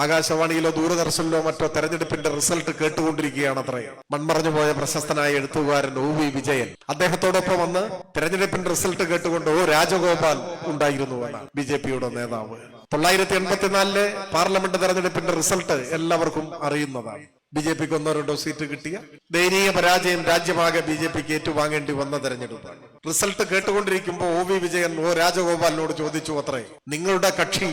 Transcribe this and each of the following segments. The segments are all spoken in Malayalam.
ആകാശവാണിയിലോ ദൂരദർശനിലോ മറ്റോ തെരഞ്ഞെടുപ്പിന്റെ റിസൾട്ട് കേട്ടുകൊണ്ടിരിക്കുകയാണത്രേ മൺമറഞ്ഞു പോയ പ്രശസ്തനായ എഴുത്തുകാരൻ ഒ വി വിജയൻ. അദ്ദേഹത്തോടൊപ്പം വന്ന് തെരഞ്ഞെടുപ്പിന്റെ റിസൾട്ട് കേട്ടുകൊണ്ട് ഒ രാജഗോപാൽ ഉണ്ടായിരുന്നു എന്നാണ് ബിജെപിയുടെ നേതാവ്. 1984 പാർലമെന്റ് തെരഞ്ഞെടുപ്പിന്റെ റിസൾട്ട് എല്ലാവർക്കും അറിയുന്നതാണ്. ബിജെപിക്ക് 1-2 സീറ്റ് കിട്ടിയ ദയനീയ പരാജയം രാജ്യമാകെ ബിജെപിക്ക് ഏറ്റുവാങ്ങേണ്ടി വന്ന തെരഞ്ഞെടുപ്പാണ്. റിസൾട്ട് കേട്ടുകൊണ്ടിരിക്കുമ്പോൾ ഒ വി വിജയൻ ഒ രാജഗോപാലിനോട് ചോദിച്ചു അത്രേ, നിങ്ങളുടെ കക്ഷി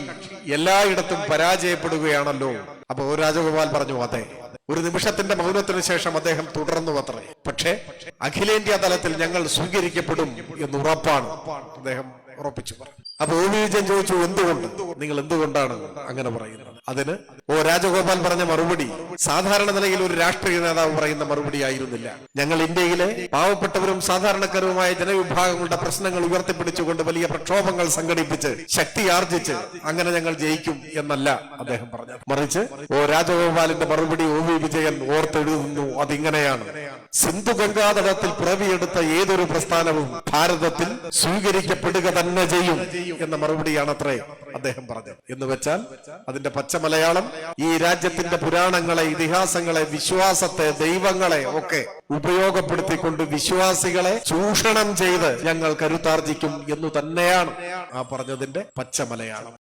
എല്ലായിടത്തും പരാജയപ്പെടുകയാണല്ലോ. അപ്പൊ ഒ രാജഗോപാൽ പറഞ്ഞു അതെ. ഒരു നിമിഷത്തിന്റെ മൗനത്തിന് ശേഷം അദ്ദേഹം തുടർന്നു അത്രേ, പക്ഷേ അഖിലേന്ത്യാ തലത്തിൽ ഞങ്ങൾ സ്വീകരിക്കപ്പെടും എന്ന് ഉറപ്പാണ് അദ്ദേഹം ഉറപ്പിച്ചു പറഞ്ഞു. അപ്പൊ ഒ വി വിജയൻ ചോദിച്ചു, എന്തുകൊണ്ട്, നിങ്ങൾ എന്തുകൊണ്ടാണ് അങ്ങനെ പറയുന്നത്? അതിന് ഒ രാജഗോപാൽ പറഞ്ഞ മറുപടി സാധാരണ നിലയിൽ ഒരു രാഷ്ട്രീയ നേതാവ് പറയുന്ന മറുപടി ആയിരുന്നില്ല. ഞങ്ങൾ ഇന്ത്യയിലെ പാവപ്പെട്ടവരും സാധാരണക്കാരുമായ ജനവിഭാഗങ്ങളുടെ പ്രശ്നങ്ങൾ ഉയർത്തിപ്പിടിച്ചുകൊണ്ട് വലിയ പ്രക്ഷോഭങ്ങൾ സംഘടിപ്പിച്ച് ശക്തി ആർജിച്ച് അങ്ങനെ ഞങ്ങൾ ജയിക്കും എന്നല്ല അദ്ദേഹം പറഞ്ഞത്. മറിച്ച് ഒ രാജഗോപാലിന്റെ മറുപടി ഒ വി വിജയൻ ഓർത്തെഴുതുന്നു. അതിങ്ങനെയാണ്: സിന്ധു ഗംഗാതടത്തിൽ പിറവിയെടുത്ത ഏതൊരു പ്രസ്ഥാനവും ഭാരതത്തിൽ സ്വീകരിക്കപ്പെടുക തന്നെ ചെയ്യും എന്ന മറുപടിയാണ് അത്രേ അദ്ദേഹം പറഞ്ഞത്. എന്ന് വെച്ചാൽ അതിന്റെ പച്ച മലയാളം, ഈ രാജ്യത്തിന്റെ പുരാണങ്ങളെ, ഇതിഹാസങ്ങളെ, വിശ്വാസത്തെ, ദൈവങ്ങളെ ഒക്കെ ഉപയോഗപ്പെടുത്തിക്കൊണ്ട് വിശ്വാസികളെ ചൂഷണം ചെയ്ത് ഞങ്ങൾ കരുത്താർജിക്കും എന്നു തന്നെയാണ് ആ പറഞ്ഞതിന്റെ പച്ച മലയാളം.